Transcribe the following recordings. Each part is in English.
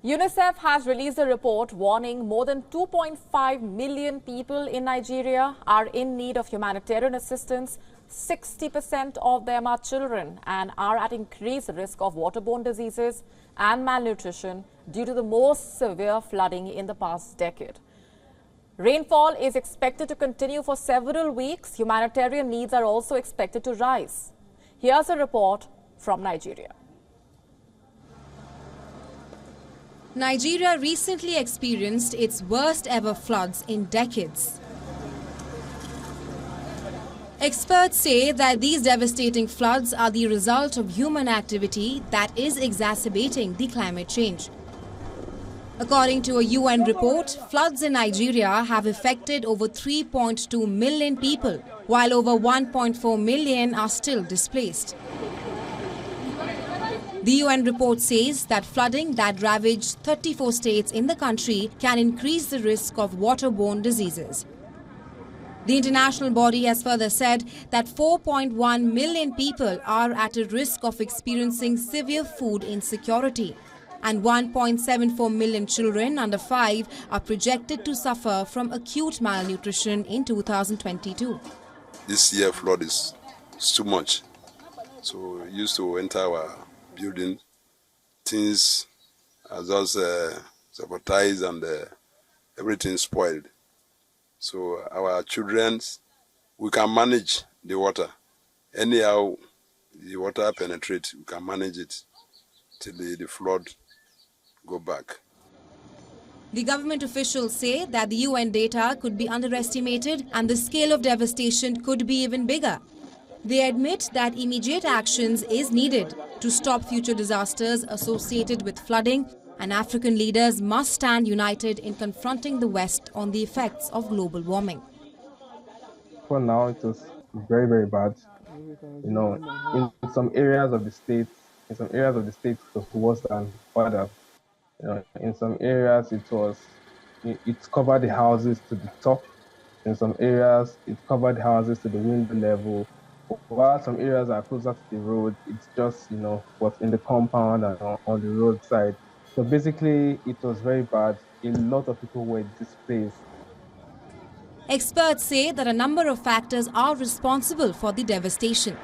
UNICEF has released a report warning more than 2.5 million people in Nigeria are in need of humanitarian assistance. 60% of them are children and are at increased risk of waterborne diseases and malnutrition due to the most severe flooding in the past decade. Rainfall is expected to continue for several weeks. Humanitarian needs are also expected to rise. Here's a report from Nigeria. Nigeria recently experienced its worst ever floods in decades. Experts say that these devastating floods are the result of human activity that is exacerbating the climate change. According to a UN report, floods in Nigeria have affected over 3.2 million people, while over 1.4 million are still displaced. The UN report says that flooding that ravaged 34 states in the country can increase the risk of waterborne diseases. The international body has further said that 4.1 million people are at a risk of experiencing severe food insecurity, and 1.74 million children under 5 are projected to suffer from acute malnutrition in 2022. This year flood is too much, so we used to enter our building, things are just sabotaged and everything spoiled. So our children, we can manage the water. Anyhow, the water penetrates, we can manage it till the flood go back. The government officials say that the UN data could be underestimated and the scale of devastation could be even bigger. They admit that immediate actions is needed to stop future disasters associated with flooding, and African leaders must stand united in confronting the West on the effects of global warming. For now, it was very, very bad. You know, in some areas of the state, it was worse than others. You know, in some areas, it covered the houses to the top. In some areas, it covered the houses to the window level. While some areas are closer to the road, it's just, what's in the compound and on the roadside. So basically, it was very bad. A lot of people were displaced. Experts say that a number of factors are responsible for the devastation.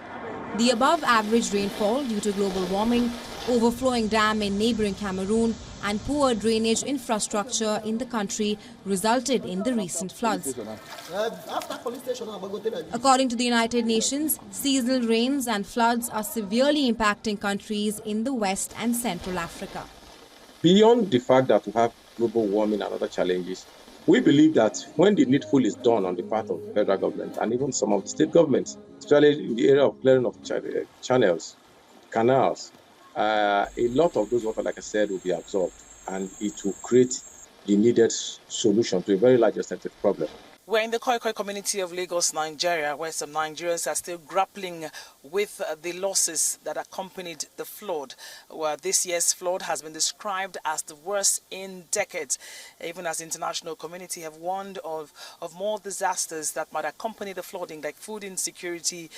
The above-average rainfall due to global warming, overflowing dam in neighboring Cameroon, and poor drainage infrastructure in the country resulted in the recent floods. According to the United Nations, seasonal rains and floods are severely impacting countries in the West and Central Africa. Beyond the fact that we have global warming and other challenges, we believe that when the needful is done on the part of the federal government and even some of the state governments, especially in the area of clearing of channels, canals, a lot of those water, like I said, will be absorbed, and it will create the needed solution to a very large extent of the problem. We're in the Khoi community of Lagos, Nigeria, where some Nigerians are still grappling with the losses that accompanied the flood. Well, this year's flood has been described as the worst in decades, even as the international community have warned of more disasters that might accompany the flooding, like food insecurity,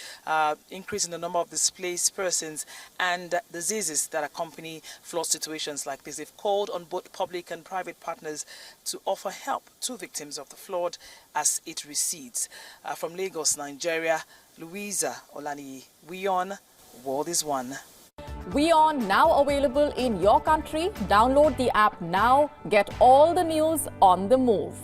increase in the number of displaced persons, and diseases that accompany flood situations like this. They've called on both public and private partners to offer help to victims of the flood as it recedes. From Lagos, Nigeria, Louisa Olani, WION, World is One. WION now available in your country. Download the app now. Get all the news on the move.